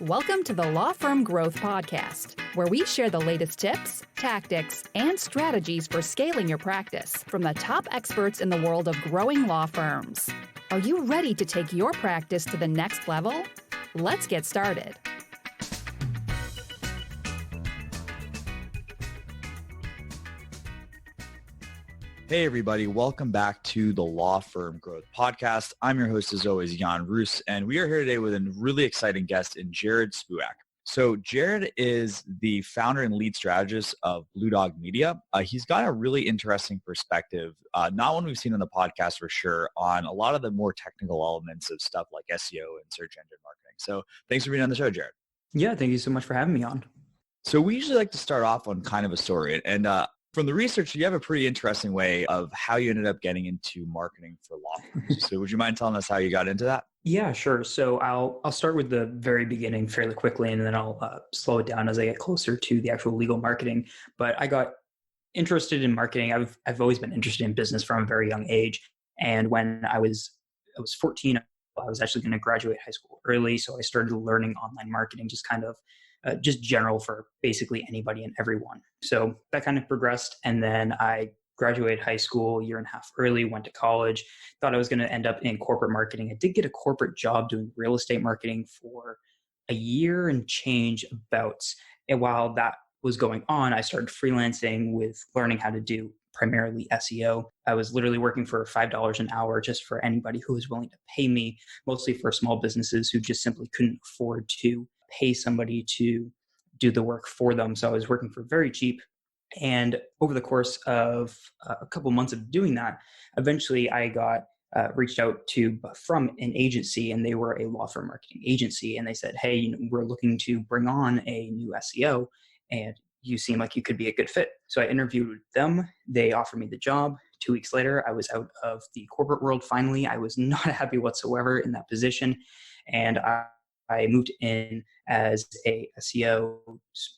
Welcome to the Law Firm Growth Podcast, where we share the latest tips, tactics, and strategies for scaling your practice from the top experts in the world of growing law firms. Are you ready to take your practice to the next level? Let's get started. Hey everybody, welcome back to the Law Firm Growth Podcast. I'm your host as always, Jan Roos, and we are here today with a really exciting guest in Jarod Spiewak. So Jarod is the founder and lead strategist of Blue Dog Media. He's got a really interesting perspective, not one we've seen on the podcast for sure, on a lot of the more technical elements of stuff like SEO and search engine marketing. So thanks for being on the show, Jarod. Yeah, thank you so much for having me on. So we usually like to start off on kind of a story, and from the research, you have a pretty interesting way of how you ended up getting into marketing for law firms. So would you mind telling us how you got into that? Yeah, sure. So I'll start with the very beginning fairly quickly, and then I'll slow it down as I get closer to the actual legal marketing. But I got interested in marketing. I've always been interested in business from a very young age. And when I was 14, I was actually going to graduate high school early. So I started learning online marketing, just kind of just general for basically anybody and everyone. So that kind of progressed. And then I graduated high school a year and a half early, went to college, thought I was going to end up in corporate marketing. I did get a corporate job doing real estate marketing for a year and change about. And while that was going on, I started freelancing with learning how to do primarily SEO. I was literally working for $5 an hour just for anybody who was willing to pay me, mostly for small businesses who just simply couldn't afford to pay somebody to do the work for them. So I was working for very cheap. And over the course of a couple months of doing that, eventually I got reached out to from an agency, and they were a law firm marketing agency. And they said, hey, we're looking to bring on a new SEO, and you seem like you could be a good fit. So I interviewed with them. They offered me the job. 2 weeks later, I was out of the corporate world. Finally, I was not happy whatsoever in that position. And I moved in as a SEO,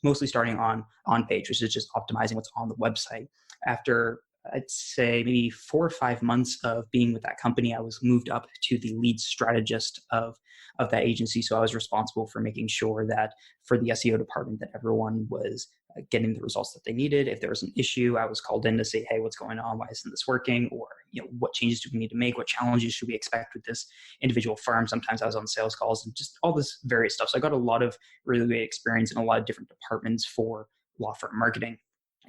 mostly starting on page, which is just optimizing what's on the website. After I'd say maybe 4 or 5 months of being with that company, I was moved up to the lead strategist of that agency. So I was responsible for making sure that for the SEO department that everyone was getting the results that they needed. If there was an issue, I was called in to say, hey, what's going on? Why isn't this working? Or what changes do we need to make? What challenges should we expect with this individual firm? Sometimes I was on sales calls and just all this various stuff. So I got a lot of really great experience in a lot of different departments for law firm marketing.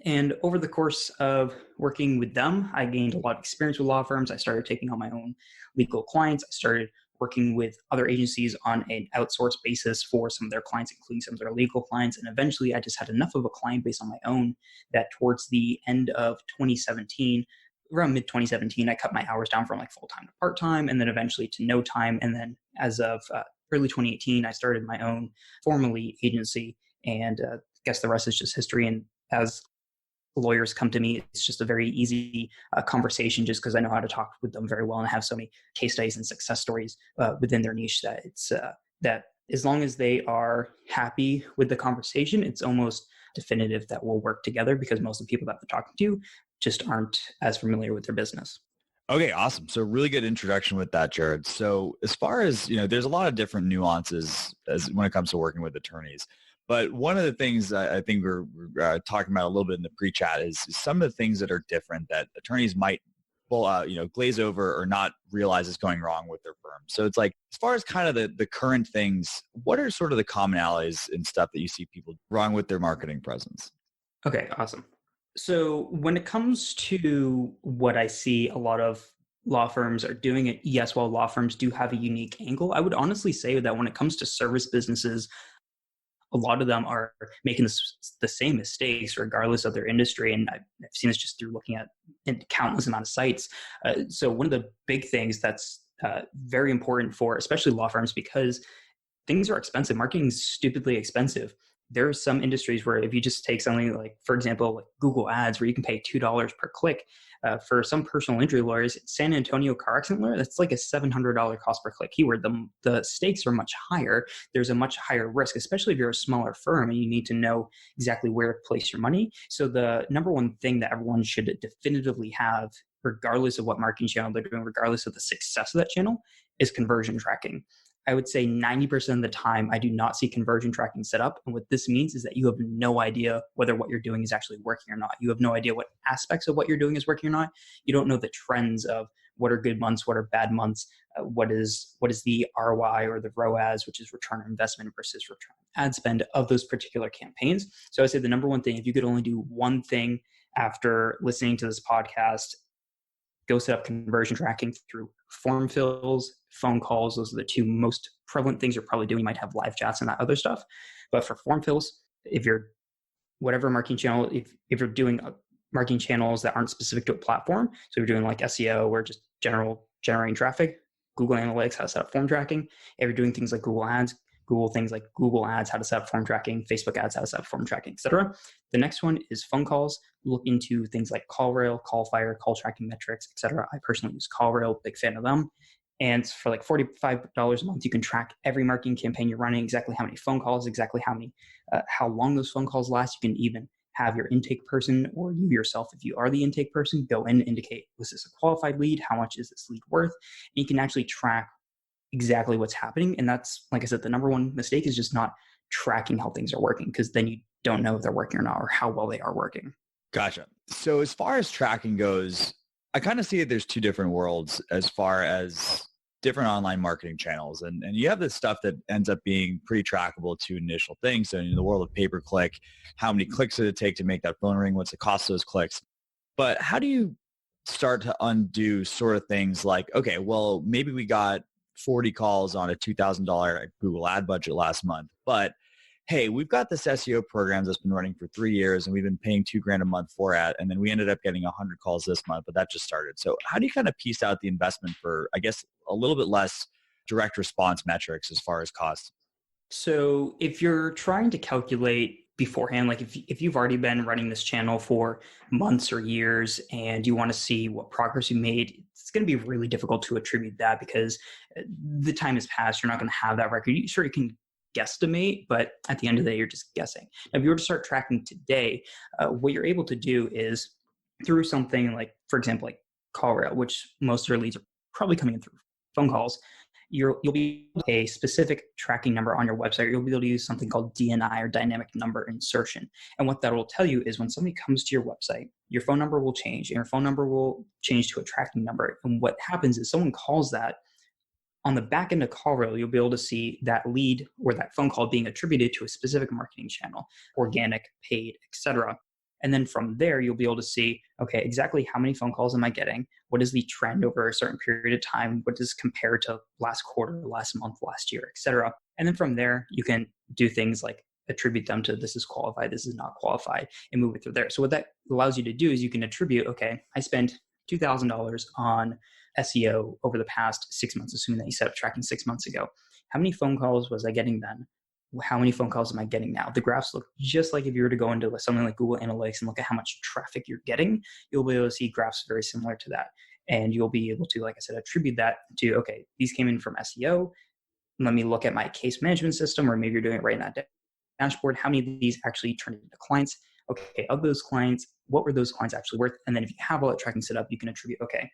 And over the course of working with them, I gained a lot of experience with law firms. I started taking on my own legal clients. I started working with other agencies on an outsourced basis for some of their clients, including some of their legal clients. And eventually I just had enough of a client base on my own that towards the end of 2017, around mid-2017, I cut my hours down from like full-time to part-time, and then eventually to no time. And then as of early 2018, I started my own formally agency, and I guess the rest is just history. And as lawyers come to me, it's just a very easy conversation just because I know how to talk with them very well and have so many case studies and success stories within their niche that it's that as long as they are happy with the conversation, it's almost definitive that we'll work together because most of the people that they're talking to just aren't as familiar with their business. Okay, awesome. So really good introduction with that, Jarod. So as far as, there's a lot of different nuances when it comes to working with attorneys. But one of the things I think we're talking about a little bit in the pre-chat is some of the things that are different that attorneys might glaze over or not realize is going wrong with their firm. So it's like, as far as kind of the current things, what are sort of the commonalities and stuff that you see people wrong with their marketing presence? Okay, awesome. So when it comes to what I see a lot of law firms are doing it, yes, while law firms do have a unique angle, I would honestly say that when it comes to service businesses, a lot of them are making the same mistakes regardless of their industry. And I've seen this just through looking at countless amount of sites. So one of the big things that's very important for especially law firms, because things are expensive. Marketing is stupidly expensive. There are some industries where if you just take something like, for example, like Google Ads, where you can pay $2 per click, for some personal injury lawyers, San Antonio car accident lawyer, that's like a $700 cost per click keyword. The stakes are much higher. There's a much higher risk, especially if you're a smaller firm and you need to know exactly where to place your money. So the number one thing that everyone should definitively have, regardless of what marketing channel they're doing, regardless of the success of that channel, is conversion tracking. I would say 90% of the time, I do not see conversion tracking set up. And what this means is that you have no idea whether what you're doing is actually working or not. You have no idea what aspects of what you're doing is working or not. You don't know the trends of what are good months, what are bad months, what is the ROI or the ROAS, which is return on investment versus return on ad spend of those particular campaigns. So I would say the number one thing, if you could only do one thing after listening to this podcast, go set up conversion tracking through form fills, phone calls. Those are the two most prevalent things you're probably doing. You might have live chats and that other stuff. But for form fills, if you're whatever marketing channel, if you're doing marketing channels that aren't specific to a platform, so you're doing like SEO or just general generating traffic, Google Analytics, how to set up form tracking. If you're doing things like Google Ads, Google things like Google Ads, how to set up form tracking, Facebook Ads, how to set up form tracking, etc. The next one is phone calls. Look into things like CallRail, CallFire, call tracking metrics, etc. I personally use CallRail, big fan of them. And for like $45 a month, you can track every marketing campaign you're running, exactly how many phone calls, exactly how long those phone calls last. You can even have your intake person or you yourself, if you are the intake person, go in and indicate, was this a qualified lead? How much is this lead worth? And you can actually track exactly what's happening. And that's, like I said, the number one mistake is just not tracking how things are working, because then you don't know if they're working or not or how well they are working. Gotcha. So as far as tracking goes, I kind of see that there's two different worlds as far as different online marketing channels. And you have this stuff that ends up being pretty trackable to initial things. So in the world of pay-per-click, how many clicks did it take to make that phone ring? What's the cost of those clicks? But how do you start to undo sort of things like, okay, well, maybe we got 40 calls on a $2,000 Google ad budget last month, but hey, we've got this SEO program that's been running for 3 years and we've been paying $2,000 a month for it. And then we ended up getting 100 calls this month, but that just started. So how do you kind of piece out the investment for, I guess, a little bit less direct response metrics as far as cost? So if you're trying to calculate beforehand, like if you've already been running this channel for months or years and you want to see what progress you made, it's going to be really difficult to attribute that because the time has passed. You're not going to have that record. Sure, you can guesstimate, but at the end of the day, you're just guessing. Now, if you were to start tracking today, what you're able to do is through something like, for example, like CallRail, which most of your leads are probably coming in through phone calls. You'll be a specific tracking number on your website. You'll be able to use something called DNI or dynamic number insertion. And what that will tell you is when somebody comes to your website, your phone number will change and your phone number will change to a tracking number. And what happens is someone calls that. On the back end of CallRail, you'll be able to see that lead or that phone call being attributed to a specific marketing channel, organic, paid, etc. And then from there, you'll be able to see, okay, exactly how many phone calls am I getting? What is the trend over a certain period of time? What does compare to last quarter, last month, last year, etc. And then from there, you can do things like attribute them to this is qualified, this is not qualified, and move it through there. So what that allows you to do is you can attribute, okay, I spent $2,000 on SEO over the past 6 months, assuming that you set up tracking 6 months ago. How many phone calls was I getting then? How many phone calls am I getting now? The graphs look just like if you were to go into something like Google Analytics and look at how much traffic you're getting, you'll be able to see graphs very similar to that. And you'll be able to, like I said, attribute that to, okay, these came in from SEO. Let me look at my case management system, or maybe you're doing it right in that dashboard. How many of these actually turned into clients? Okay, of those clients, what were those clients actually worth? And then if you have all that tracking set up, you can attribute, okay,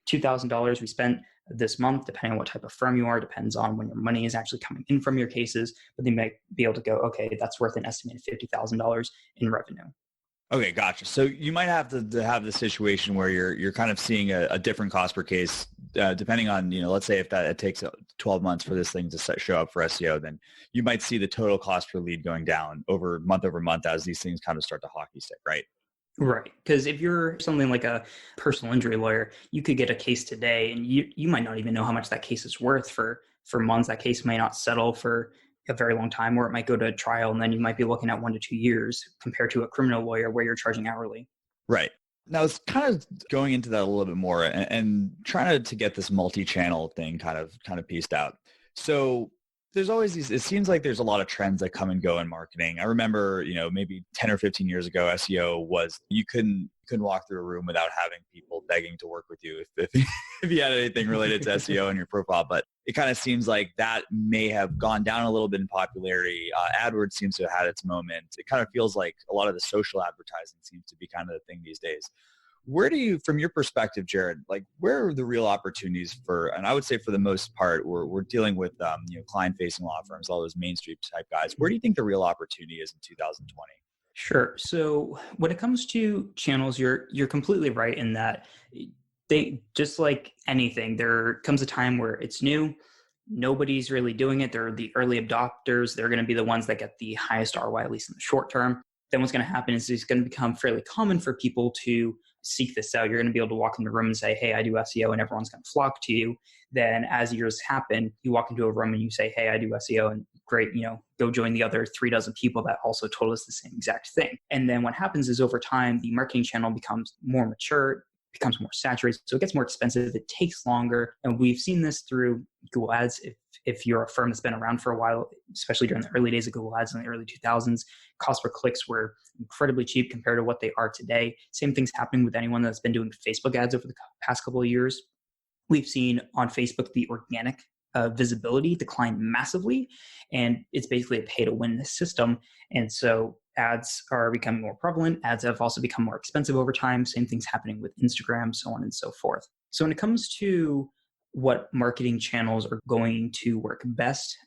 $2,000 we spent this month, depending on what type of firm you are, depends on when your money is actually coming in from your cases, but they might be able to go, okay, that's worth an estimated $50,000 in revenue. Okay, gotcha. So you might have to have the situation where you're kind of seeing a different cost per case, depending on, let's say if that it takes 12 months for this thing to show up for SEO, then you might see the total cost per lead going down over month as these things kind of start to hockey stick, right? Right. Because if you're something like a personal injury lawyer, you could get a case today and you might not even know how much that case is worth for months. That case may not settle for a very long time, or it might go to trial, and then you might be looking at 1 to 2 years compared to a criminal lawyer where you're charging hourly. Right. Now, it's kind of going into that a little bit more and trying to get this multi-channel thing kind of pieced out. So there's always these, it seems like there's a lot of trends that come and go in marketing. I remember, maybe 10 or 15 years ago, SEO was, you couldn't walk through a room without having people begging to work with you if you had anything related to SEO in your profile. But it kind of seems like that may have gone down a little bit in popularity. AdWords seems to have had its moment. It kind of feels like a lot of the social advertising seems to be kind of the thing these days. Where do you, from your perspective, Jarod, like where are the real opportunities for, and I would say for the most part, we're dealing with, client-facing law firms, all those Main Street type guys. Where do you think the real opportunity is in 2020? Sure. So when it comes to channels, you're completely right in that they, just like anything, there comes a time where it's new. Nobody's really doing it. They're the early adopters. They're going to be the ones that get the highest ROI, at least in the short term. Then what's going to happen is it's going to become fairly common for people to seek this out. You're going to be able to walk in the room and say, hey, I do SEO, and everyone's going to flock to you. Then as years happen, you walk into a room and you say, hey, I do SEO, and great, go join the other 36 people that also told us the same exact thing. And then what happens is over time, the marketing channel becomes more mature, becomes more saturated, so it gets more expensive. It takes longer, and we've seen this through Google Ads. If you're a firm that's been around for a while, especially during the early days of Google Ads in the early 2000s, cost per clicks were incredibly cheap compared to what they are today. Same thing's happening with anyone that's been doing Facebook ads over the past couple of years. We've seen on Facebook the organic visibility decline massively, and it's basically a pay-to-win system. And so ads are becoming more prevalent. Ads have also become more expensive over time. Same thing's happening with Instagram, so on and so forth. So when it comes to what marketing channels are going to work best,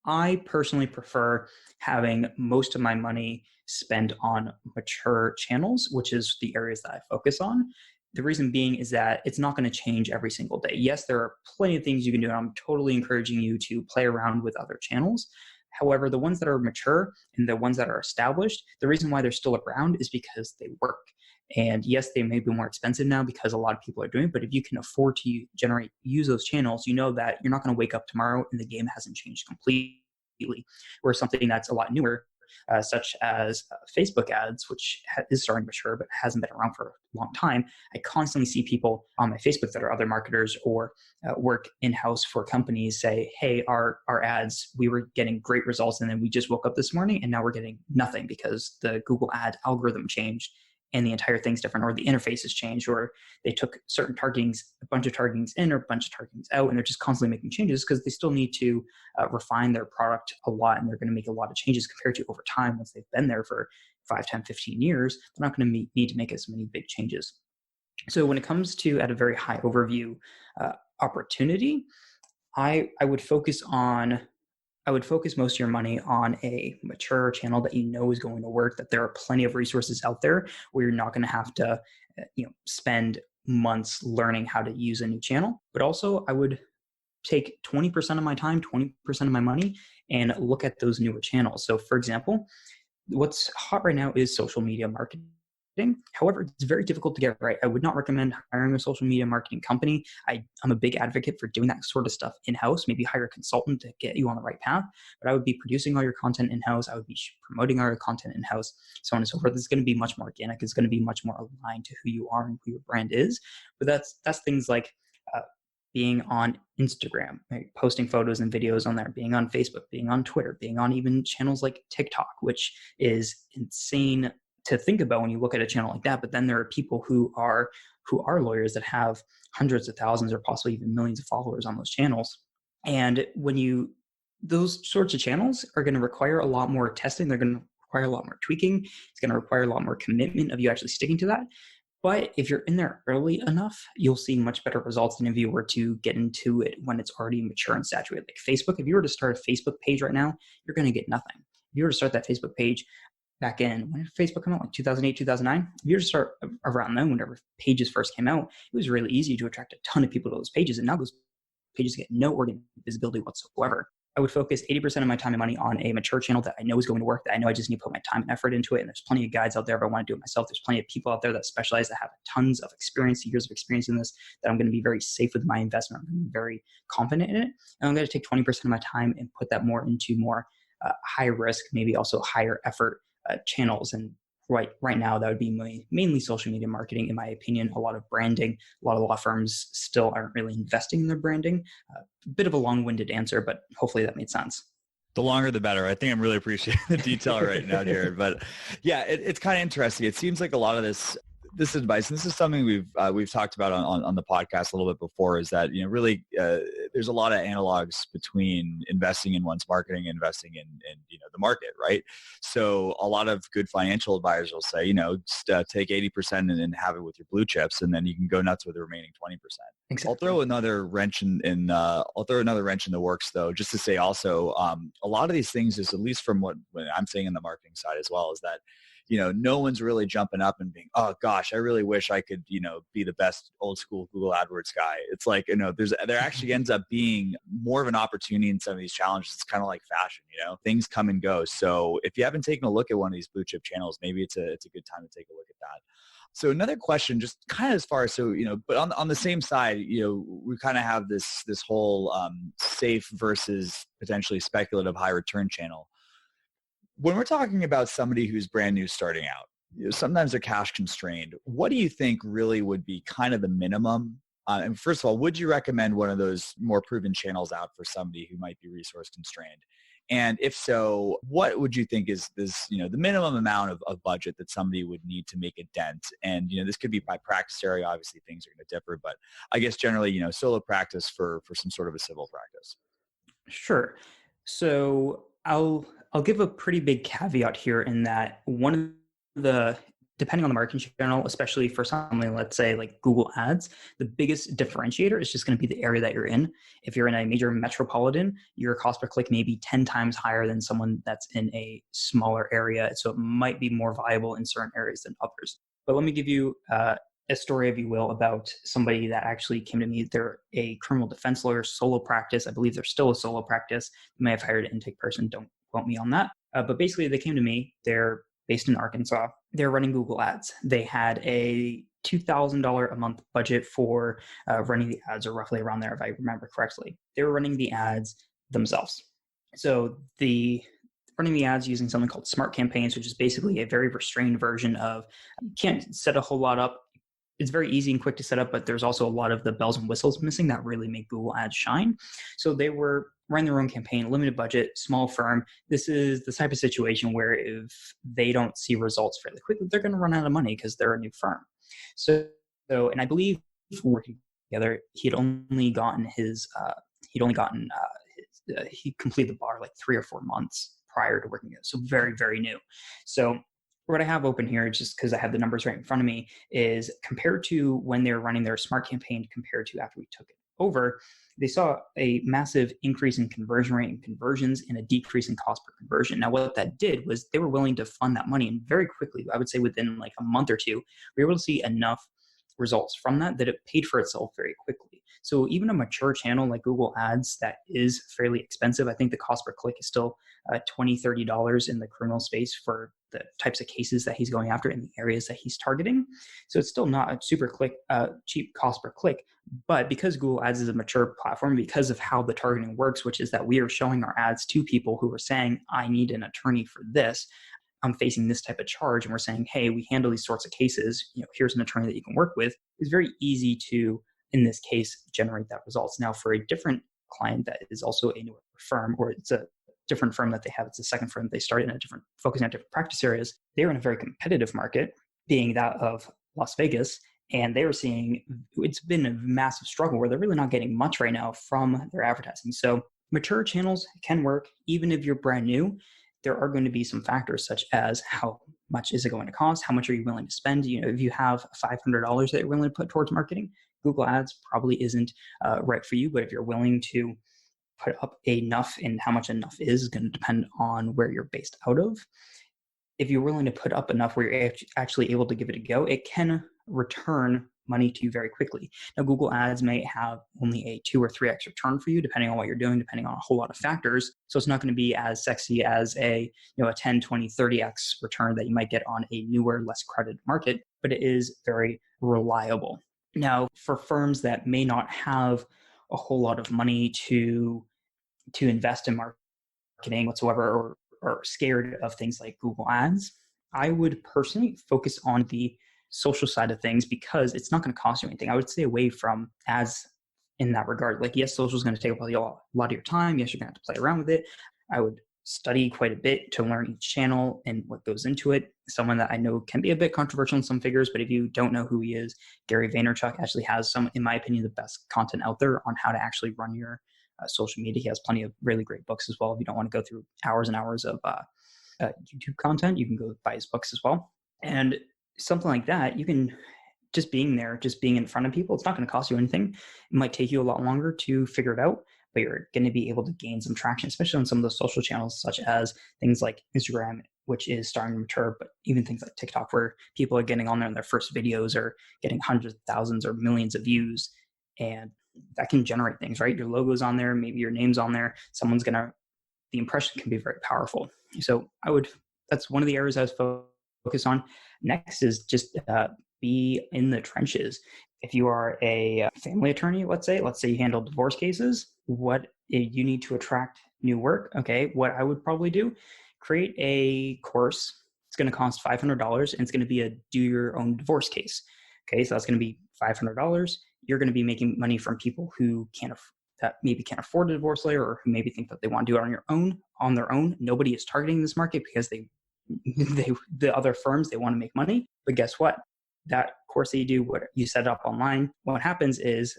I personally prefer having most of my money spent on mature channels, which is the areas that I focus on. The reason being is that it's not going to change every single day. Yes, there are plenty of things you can do, and I'm totally encouraging you to play around with other channels. However, the ones that are mature and the ones that are established, the reason why they're still around is because they work. And yes, they may be more expensive now because a lot of people are doing it, but if you can afford to use those channels, you know that you're not going to wake up tomorrow and the game hasn't changed completely. Or something that's a lot newer, such as Facebook ads, which is starting to mature but hasn't been around for a long time. I constantly see people on my Facebook that are other marketers or work in-house for companies say, hey, our ads, we were getting great results, and then we just woke up this morning and now we're getting nothing because the Google ad algorithm changed and the entire thing's different, or the interface has changed, or they took certain targetings, a bunch of targetings in or a bunch of targetings out, and they're just constantly making changes because they still need to refine their product a lot, and they're going to make a lot of changes compared to over time. Once they've been there for 5, 10, 15 years, they're not going to need to make as many big changes. So when it comes to, at a very high overview, opportunity, I would focus most of your money on a mature channel that you know is going to work, that there are plenty of resources out there where you're not going to have to spend months learning how to use a new channel. But also I would take 20% of my time, 20% of my money, and look at those newer channels. So for example, what's hot right now is social media marketing. However, it's very difficult to get right. I would not recommend hiring a social media marketing company. I'm a big advocate for doing that sort of stuff in-house. Maybe hire a consultant to get you on the right path. But I would be producing all your content in-house. I would be promoting all your content in-house, so on and so forth. It's going to be much more organic. It's going to be much more aligned to who you are and who your brand is. But that's things like being on Instagram, right? Posting photos and videos on there, being on Facebook, being on Twitter, being on even channels like TikTok, which is insane to think about when you look at a channel like that. But then there are people who are lawyers that have hundreds of thousands or possibly even millions of followers on those channels. And those sorts of channels are going to require a lot more testing. They're going to require a lot more tweaking. It's going to require a lot more commitment of you actually sticking to that. But if you're in there early enough, you'll see much better results than if you were to get into it when it's already mature and saturated. Like Facebook, if you were to start a Facebook page right now, you're going to get nothing. If you were to start that Facebook page back in, when did Facebook come out? Like 2008, 2009? If you were to start around then, whenever pages first came out, it was really easy to attract a ton of people to those pages. And now those pages get no organic visibility whatsoever. I would focus 80% of my time and money on a mature channel that I know is going to work, that I know I just need to put my time and effort into it. And there's plenty of guides out there if I want to do it myself. There's plenty of people out there that specialize, that have tons of experience, years of experience in this, that I'm going to be very safe with my investment. I'm going to be very confident in it. And I'm going to take 20% of my time and put that more into more high risk, maybe also higher effort channels. And right now, that would be mainly social media marketing, in my opinion. A lot of branding. A lot of law firms still aren't really investing in their branding. A bit of a long-winded answer, but hopefully that made sense. The longer, the better. I think I'm really appreciating the detail right now, Jarod. But yeah, it's kind of interesting. It seems like a lot of this, this advice, and this is something we've talked about on the podcast a little bit before, is that, really there's a lot of analogs between investing in one's marketing and investing in the market, right? So a lot of good financial advisors will say, just take 80% and have it with your blue chips, and then you can go nuts with the remaining 20%. Exactly. I'll throw another wrench in the works, though, just to say also, a lot of these things is, at least from what I'm seeing in the marketing side as well, is that no one's really jumping up and being, oh gosh, I really wish I could, be the best old school Google AdWords guy. It's like, there actually ends up being more of an opportunity in some of these challenges. It's kind of like fashion, things come and go. So if you haven't taken a look at one of these blue chip channels, maybe it's a good time to take a look at that. So another question, just kind of as far as, but on the same side, we kind of have this whole safe versus potentially speculative high return channel. When we're talking about somebody who's brand new starting out, sometimes they're cash constrained. What do you think really would be kind of the minimum? And first of all, would you recommend one of those more proven channels out for somebody who might be resource constrained? And if so, what would you think is this, the minimum amount of budget that somebody would need to make a dent? And, this could be by practice area. Obviously, things are going to differ, but I guess generally, solo practice for some sort of a civil practice. Sure. So I'll give a pretty big caveat here in that one of the, depending on the marketing channel, especially for something, let's say like Google Ads, the biggest differentiator is just going to be the area that you're in. If you're in a major metropolitan, your cost per click may be 10 times higher than someone that's in a smaller area. So it might be more viable in certain areas than others. But let me give you a story, if you will, about somebody that actually came to me. They're a criminal defense lawyer, solo practice. I believe they're still a solo practice. They may have hired an intake person. Don't quote me on that. But basically, they came to me. They're based in Arkansas. They're running Google Ads. They had a $2,000 a month budget for running the ads, or roughly around there, if I remember correctly. They were running the ads themselves. So running the ads using something called Smart Campaigns, which is basically a very restrained version of, you can't set a whole lot up. It's very easy and quick to set up, but there's also a lot of the bells and whistles missing that really make Google Ads shine. So they were running their own campaign, limited budget, small firm. This is the type of situation where if they don't see results fairly quickly, they're going to run out of money because they're a new firm. So, and I believe working together, he completed the bar like 3 or 4 months prior to working together. So very, very new. So what I have open here, just because I have the numbers right in front of me, is compared to when they were running their Smart Campaign compared to after we took it over, they saw a massive increase in conversion rate and conversions and a decrease in cost per conversion. Now, what that did was they were willing to fund that money, and very quickly, I would say within like a month or two, we were able to see enough results from that it paid for itself very quickly. So even a mature channel like Google Ads that is fairly expensive, I think the cost per click is still $20, $30 in the criminal space for the types of cases that he's going after in the areas that he's targeting. So it's still not a super cheap cost per click. But because Google Ads is a mature platform, because of how the targeting works, which is that we are showing our ads to people who are saying, I need an attorney for this, I'm facing this type of charge, and we're saying, hey, we handle these sorts of cases, here's an attorney that you can work with, it's very easy to, in this case, generate that results. Now, for a different client that is also a newer firm, or it's a different firm that they have, it's a second firm, they started in a different, focusing on different practice areas, they're in a very competitive market, being that of Las Vegas, and they were seeing, it's been a massive struggle where they're really not getting much right now from their advertising. So mature channels can work, even if you're brand new. There are going to be some factors such as how much is it going to cost? How much are you willing to spend? If you have $500 that you're willing to put towards marketing, Google Ads probably isn't right for you. But if you're willing to put up enough, and how much enough is going to depend on where you're based out of. If you're willing to put up enough where you're actually able to give it a go, it can return money to you very quickly. Now, Google Ads may have only a 2 or 3x return for you, depending on what you're doing, depending on a whole lot of factors. So it's not going to be as sexy as a 10, 20, 30x return that you might get on a newer, less crowded market, but it is very reliable. Now, for firms that may not have a whole lot of money to invest in marketing whatsoever, or scared of things like Google Ads, I would personally focus on the social side of things because it's not going to cost you anything. I would stay away from ads in that regard. Like, yes, social is going to take up a lot of your time. Yes, you're going to have to play around with it. I would study quite a bit to learn each channel and what goes into it. Someone that I know can be a bit controversial in some figures, but if you don't know who he is, Gary Vaynerchuk actually has some, in my opinion, the best content out there on how to actually run your social media. He has plenty of really great books as well. If you don't want to go through hours and hours of YouTube content, you can go buy his books as well. And something like that, you can just being there, just being in front of people, it's not going to cost you anything. It might take you a lot longer to figure it out, but you're going to be able to gain some traction, especially on some of those social channels, such as things like Instagram, which is starting to mature, but even things like TikTok, where people are getting on there and their first videos are getting hundreds of thousands or millions of views. And that can generate things, right? Your logo's on there, maybe your name's on there. The impression can be very powerful. So that's one of the areas I was focused on. Next is just be in the trenches. If you are a family attorney, let's say you handle divorce cases, what you need to attract new work. Okay, what I would probably do, create a course. It's going to cost $500 and it's going to be a do your own divorce case. Okay, so that's going to be $500. You're going to be making money from people who that maybe can't afford a divorce lawyer, or who maybe think that they want to do it on their own. Nobody is targeting this market because the other firms, they want to make money. But guess what? That course that you do, what you set up online, what happens is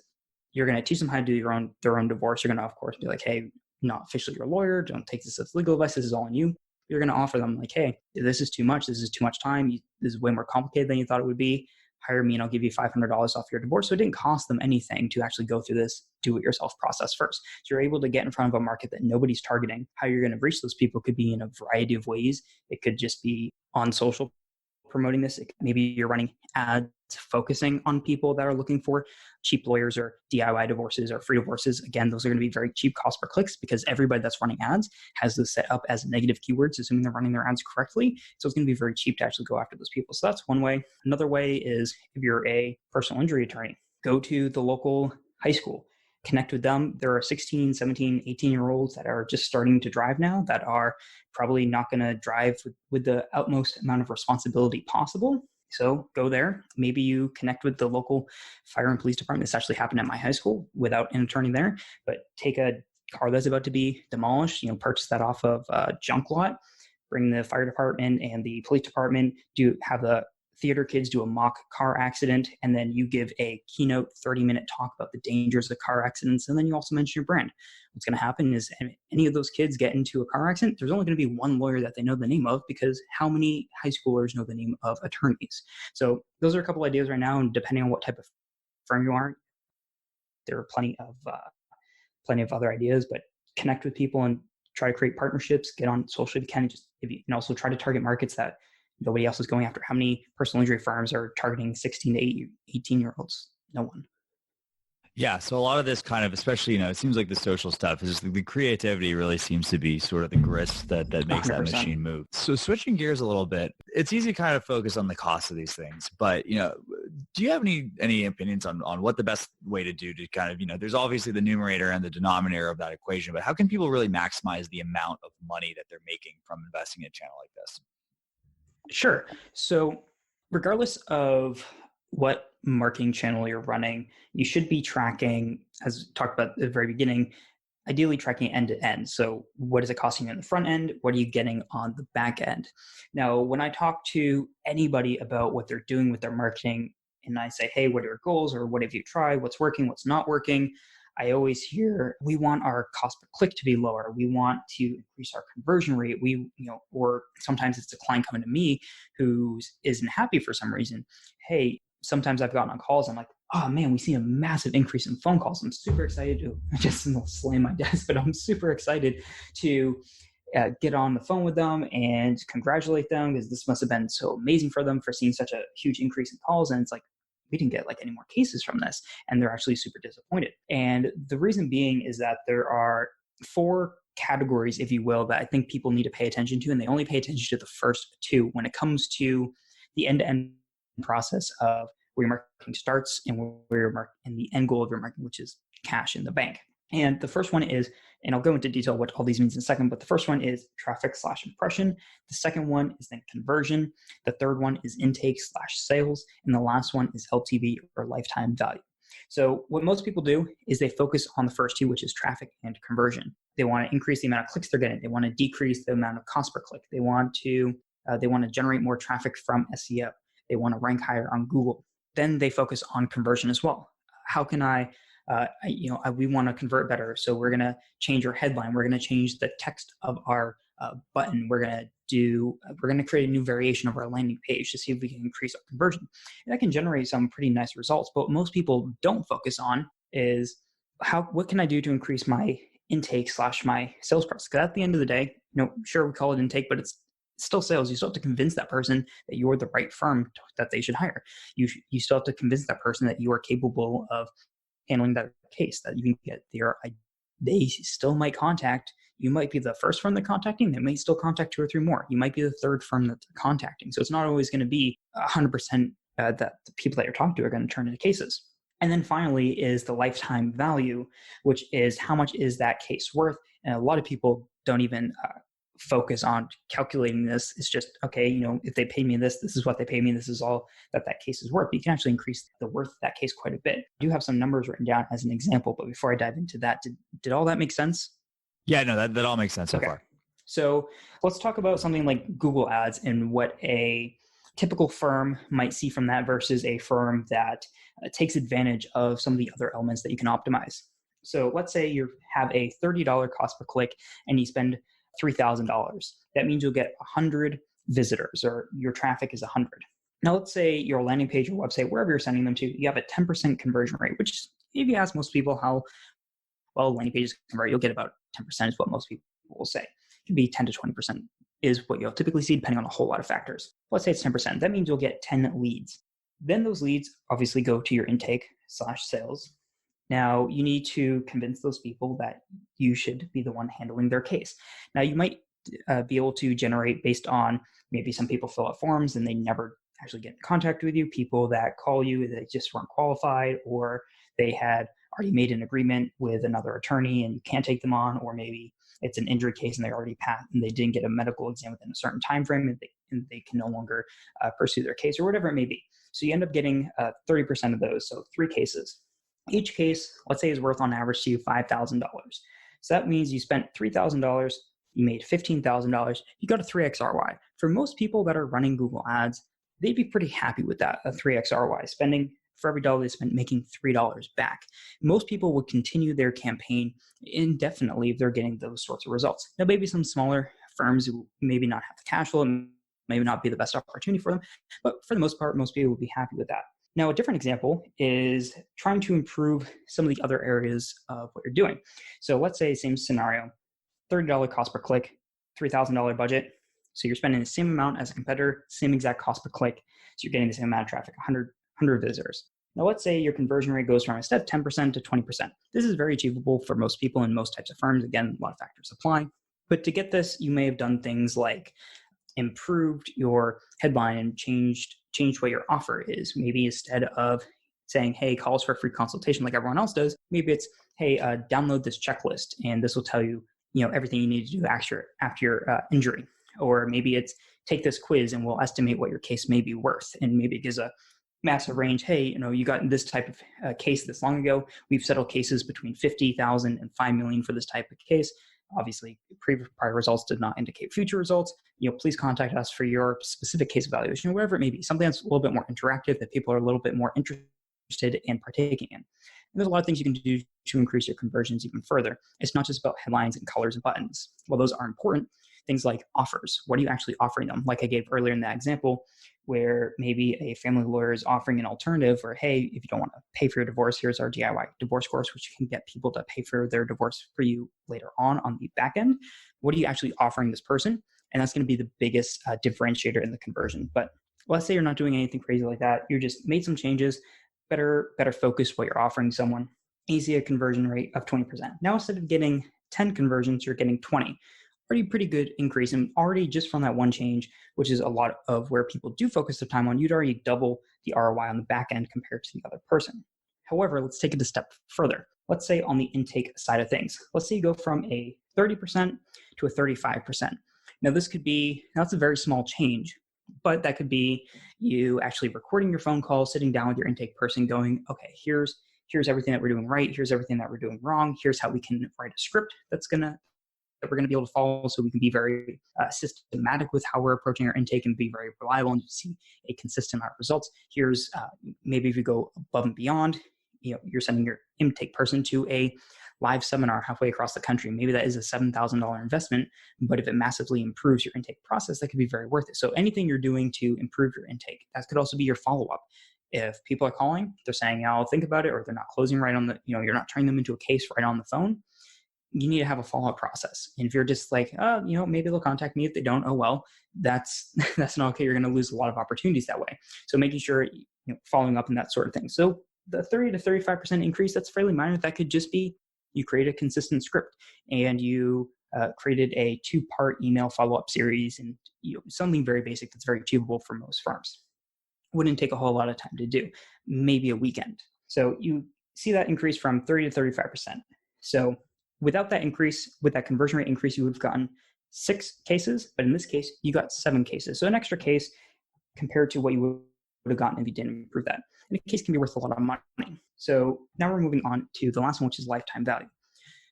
you're going to teach them how to do their own divorce. You're going to, of course, be like, hey, not officially your lawyer. Don't take this as legal advice. This is all on you. You're going to offer them like, hey, this is too much. This is too much time. This is way more complicated than you thought it would be. Hire me and I'll give you $500 off your divorce. So it didn't cost them anything to actually go through this do-it-yourself process first. So you're able to get in front of a market that nobody's targeting. How you're going to reach those people could be in a variety of ways. It could just be on social promoting this. Maybe you're running ads focusing on people that are looking for cheap lawyers or DIY divorces or free divorces. Again, those are going to be very cheap cost per clicks because everybody that's running ads has this set up as negative keywords, assuming they're running their ads correctly. So it's going to be very cheap to actually go after those people. So that's one way. Another way is if you're a personal injury attorney, go to the local high school, connect with them. There are 16, 17, 18-year-olds that are just starting to drive now that are probably not going to drive with the utmost amount of responsibility possible. So go there. Maybe you connect with the local fire and police department. This actually happened at my high school without an attorney there, but take a car that's about to be demolished, purchase that off of a junk lot, bring the fire department and the police department, have the theater kids do a mock car accident, and then you give a keynote 30-minute talk about the dangers of car accidents, and then you also mention your brand. What's going to happen is any of those kids get into a car accident, there's only going to be one lawyer that they know the name of, because how many high schoolers know the name of attorneys? So those are a couple ideas right now, and depending on what type of firm you are, there are plenty of other ideas, but connect with people and try to create partnerships, get on social if you can also try to target markets that nobody else is going after. How many personal injury firms are targeting 16 to 18-year-olds? No one. Yeah. So a lot of this kind of, especially, it seems like the social stuff is the creativity really seems to be sort of the grist that makes 100%. That machine move. So switching gears a little bit, it's easy to kind of focus on the cost of these things, but, do you have any opinions on what the best way to do to kind of, there's obviously the numerator and the denominator of that equation, but how can people really maximize the amount of money that they're making from investing in a channel like this? Sure. So regardless of what marketing channel you're running, you should be tracking, as talked about at the very beginning, ideally tracking end to end. So what is it costing you in the front end? What are you getting on the back end? Now, when I talk to anybody about what they're doing with their marketing, and I say, hey, what are your goals? Or what have you tried? What's working? What's not working? I always hear, we want our cost per click to be lower. We want to increase our conversion rate. Or sometimes it's a client coming to me who isn't happy for some reason. Hey, sometimes I've gotten on calls. I'm like, oh man, we see a massive increase in phone calls. I'm super excited to just slam my desk, but I'm super excited to get on the phone with them and congratulate them, because this must have been so amazing for them for seeing such a huge increase in calls. And it's like, we didn't get any more cases from this. And they're actually super disappointed. And the reason being is that there are 4 categories, if you will, that I think people need to pay attention to. And they only pay attention to the first 2 when it comes to the end-to-end process of where your marketing starts and where your and the end goal of your marketing, which is cash in the bank. And the first one is, and I'll go into detail what all these means in a second, but the first one is traffic/impression. The second one is then conversion. The third one is intake/sales. And the last one is LTV, or lifetime value. So what most people do is they focus on the first 2, which is traffic and conversion. They want to increase the amount of clicks they're getting. They want to decrease the amount of cost per click. They want to generate more traffic from SEO. They want to rank higher on Google. Then they focus on conversion as well. How can we want to convert better. So we're going to change our headline. We're going to change the text of our button. We're going to create a new variation of our landing page to see if we can increase our conversion. And that can generate some pretty nice results. But what most people don't focus on is what can I do to increase my intake / my sales process? Because at the end of the day, sure, we call it intake, but it's still sales. You still have to convince that person that you're the right firm that they should hire. You still have to convince that person that you are capable of handling that case, that you can get they still might contact. You might be the first firm they're contacting. They may still contact 2 or 3 more. You might be the third firm that they're contacting. So it's not always going to be 100% that the people that you're talking to are going to turn into cases. And then finally is the lifetime value, which is how much is that case worth? And a lot of people don't even focus on calculating this. It's just, okay, if they pay me this is what they pay me. This is all that case is worth. But you can actually increase the worth of that case quite a bit. I do have some numbers written down as an example, but before I dive into that, did all that make sense? Yeah, no, that all makes sense so far. So let's talk about something like Google Ads and what a typical firm might see from that versus a firm that takes advantage of some of the other elements that you can optimize. So let's say you have a $30 cost per click and you spend $3,000. That means you'll get 100 visitors, or your traffic is 100. Now, let's say your landing page, your website, wherever you're sending them to, you have a 10% conversion rate, which if you ask most people how well landing pages convert, you'll get about 10% is what most people will say. It can be 10 to 20% is what you'll typically see depending on a whole lot of factors. Let's say it's 10%. That means you'll get 10 leads. Then those leads obviously go to your intake / sales. Now, you need to convince those people that you should be the one handling their case. Now, you might be able to generate based on maybe some people fill out forms and they never actually get in contact with you, people that call you that just weren't qualified, or they had already made an agreement with another attorney and you can't take them on, or maybe it's an injury case and they already passed and they didn't get a medical exam within a certain time frame and they can no longer pursue their case, or whatever it may be. So you end up getting 30% of those, so 3 cases. Each case, let's say, is worth on average to you $5,000. So that means you spent $3,000, you made $15,000, you got a 3x ROI. For most people that are running Google Ads, they'd be pretty happy with that, a 3x ROI, spending for every dollar they spent, making $3 back. Most people would continue their campaign indefinitely if they're getting those sorts of results. Now, maybe some smaller firms who maybe not have the cash flow, maybe not be the best opportunity for them, but for the most part, most people would be happy with that. Now, a different example is trying to improve some of the other areas of what you're doing. So let's say same scenario, $30 cost per click, $3,000 budget. So you're spending the same amount as a competitor, same exact cost per click. So you're getting the same amount of traffic, 100 visitors. Now, let's say your conversion rate goes from instead of 10% to 20%. This is very achievable for most people in most types of firms. Again, a lot of factors apply. But to get this, you may have done things like improved your headline and changed what your offer is. Maybe instead of saying, hey, call us for a free consultation like everyone else does, maybe it's, hey, download this checklist and this will tell you, everything you need to do after your injury. Or maybe it's take this quiz and we'll estimate what your case may be worth. And maybe it gives a massive range. Hey, you got this type of case this long ago. We've settled cases between 50,000 and 5 million for this type of case. Obviously, prior results did not indicate future results. Please contact us for your specific case evaluation, whatever it may be. Something that's a little bit more interactive that people are a little bit more interested in partaking in. And there's a lot of things you can do to increase your conversions even further. It's not just about headlines and colors and buttons. While those are important, things like offers. What are you actually offering them? Like I gave earlier in that example, where maybe a family lawyer is offering an alternative where, hey, if you don't want to pay for your divorce, here's our DIY divorce course, which can get people to pay for their divorce for you later on the back end. What are you actually offering this person? And that's going to be the biggest differentiator in the conversion. But let's say you're not doing anything crazy like that. You just made some changes, better focus what you're offering someone. Easy a conversion rate of 20%. Now, instead of getting 10 conversions, you're getting 20. Already pretty good increase, and already just from that one change, which is a lot of where people do focus their time on, you'd already double the ROI on the back end compared to the other person. However, let's take it a step further. Let's say on the intake side of things, let's say you go from a 30% to a 35%. Now that's a very small change, but that could be you actually recording your phone call, sitting down with your intake person going, okay, here's everything that we're doing right. Here's everything that we're doing wrong. Here's how we can write a script that's going to that we're going to be able to follow, so we can be very systematic with how we're approaching our intake and be very reliable and see a consistent amount of results. Here's maybe if you go above and beyond, you're sending your intake person to a live seminar halfway across the country. Maybe that is a $7,000 investment, but if it massively improves your intake process, that could be very worth it. So anything you're doing to improve your intake, that could also be your follow-up. If people are calling, they're saying, I'll think about it, or they're not closing right on the, you're not turning them into a case right on the phone, you need to have a follow-up process. And if you're just like, maybe they'll contact me. If they don't, oh, well, that's not okay. You're going to lose a lot of opportunities that way. So making sure, following up and that sort of thing. So the 30 to 35% increase, that's fairly minor. That could just be you create a consistent script and you created a 2-part email follow-up series, and something very basic that's very achievable for most firms. Wouldn't take a whole lot of time to do, maybe a weekend. So you see that increase from 30 to 35%. So without that increase, with that conversion rate increase, you would have gotten 6 cases, but in this case, you got 7 cases. So an extra case compared to what you would have gotten if you didn't improve that. And a case can be worth a lot of money. So now we're moving on to the last one, which is lifetime value.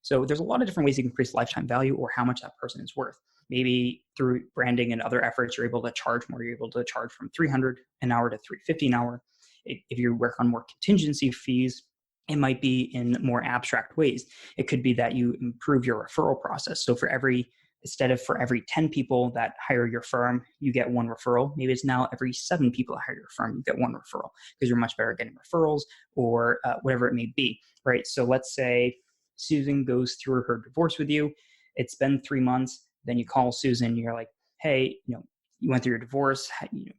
So there's a lot of different ways you can increase lifetime value or how much that person is worth. Maybe through branding and other efforts, you're able to charge more. You're able to charge from $300 an hour to $350 an hour. If you work on more contingency fees, it might be in more abstract ways. It could be that you improve your referral process. So instead of for every 10 people that hire your firm, you get 1 referral. Maybe it's now every 7 people that hire your firm, you get 1 referral because you're much better at getting referrals or whatever it may be, right? So let's say Susan goes through her divorce with you. It's been 3 months. Then you call Susan. You're like, hey, you went through your divorce.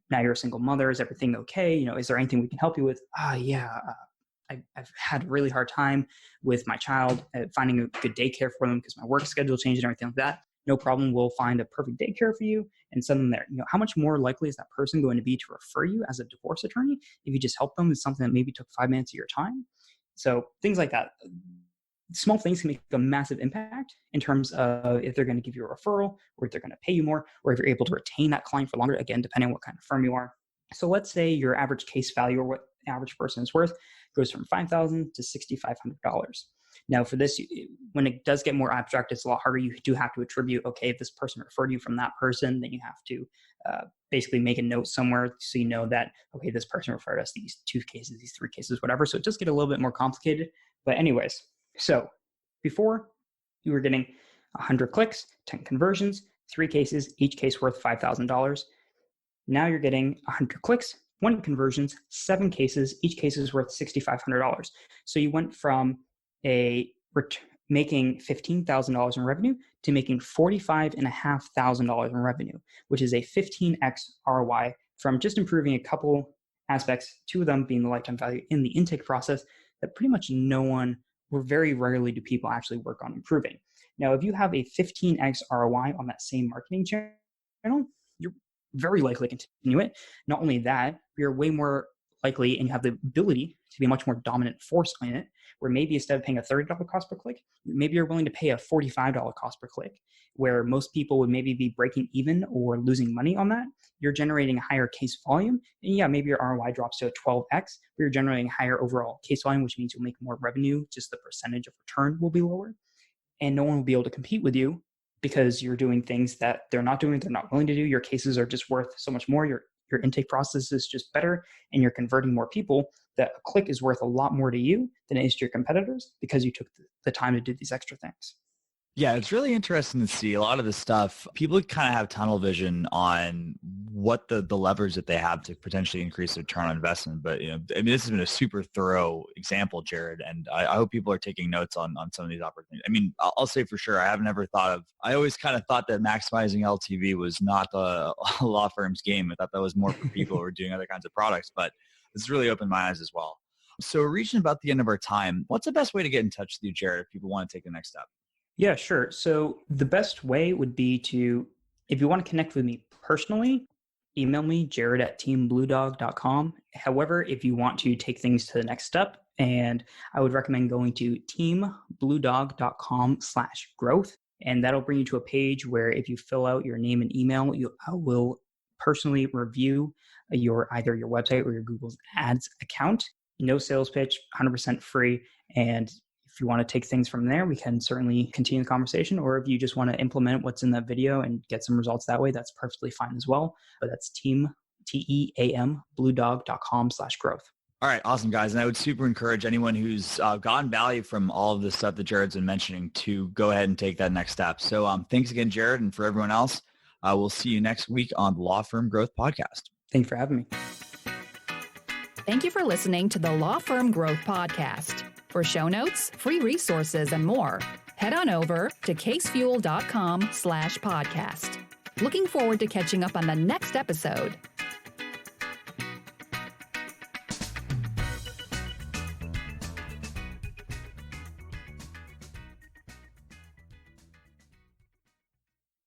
Now you're a single mother. Is everything okay? Is there anything we can help you with? I've had a really hard time with my child finding a good daycare for them because my work schedule changed and everything like that. No problem. We'll find a perfect daycare for you and send them there. How much more likely is that person going to be to refer you as a divorce attorney if you just help them with something that maybe took 5 minutes of your time? So things like that. Small things can make a massive impact in terms of if they're going to give you a referral or if they're going to pay you more or if you're able to retain that client for longer, again, depending on what kind of firm you are. So let's say your average case value or what the average person is worth goes from $5,000 to $6,500. Now for this, when it does get more abstract, it's a lot harder. You do have to attribute, okay, if this person referred you from that person, then you have to basically make a note somewhere so you know that, okay, this person referred us these 2 cases, these 3 cases, whatever. So it does get a little bit more complicated. But anyways, so before you were getting 100 clicks, 10 conversions, 3 cases, each case worth $5,000. Now you're getting 100 clicks, 1 conversions, 7 cases, each case is worth $6,500. So you went from making $15,000 in revenue to making $45,500 in revenue, which is a 15x ROI from just improving a couple aspects, 2 of them being the lifetime value in the intake process that pretty much or very rarely do people actually work on improving. Now, if you have a 15x ROI on that same marketing channel, you're very likely to continue it. Not only that, you're way more likely and you have the ability to be a much more dominant force in it, where maybe instead of paying a $30 cost per click, maybe you're willing to pay a $45 cost per click, where most people would maybe be breaking even or losing money on that. You're generating a higher case volume. And yeah, maybe your ROI drops to a 12x, but you're generating higher overall case volume, which means you'll make more revenue. Just the percentage of return will be lower. And no one will be able to compete with you because you're doing things that they're not doing, they're not willing to do. Your cases are just worth so much more. Your intake process is just better, and you're converting more people. That a click is worth a lot more to you than it is to your competitors because you took the time to do these extra things. Yeah, it's really interesting to see a lot of this stuff. People kind of have tunnel vision on what the levers that they have to potentially increase their return on investment. But this has been a super thorough example, Jarod, and I hope people are taking notes on some of these opportunities. I'll say for sure, I always kind of thought that maximizing LTV was not a law firm's game. I thought that was more for people who are doing other kinds of products, but it's really opened my eyes as well. So we're reaching about the end of our time. What's the best way to get in touch with you, Jarod, if people want to take the next step? Yeah, sure. So the best way would be if you want to connect with me personally, email me, jarod@teambluedog.com. However, if you want to take things to the next step, and I would recommend going to teambluedog.com/growth. And that'll bring you to a page where if you fill out your name and email, I will personally review either your website or your Google Ads account. No sales pitch, 100% free. And If you want to take things from there, we can certainly continue the conversation. Or if you just want to implement what's in that video and get some results that way, that's perfectly fine as well. But that's TEAM, bluedog.com/growth. All right, awesome, guys. And I would super encourage anyone who's gotten value from all of this stuff that Jarod's been mentioning to go ahead and take that next step. So thanks again, Jarod. And for everyone else, we'll see you next week on the Law Firm Growth Podcast. Thank you for having me. Thank you for listening to the Law Firm Growth Podcast. For show notes, free resources, and more, head on over to casefuel.com/podcast. Looking forward to catching up on the next episode.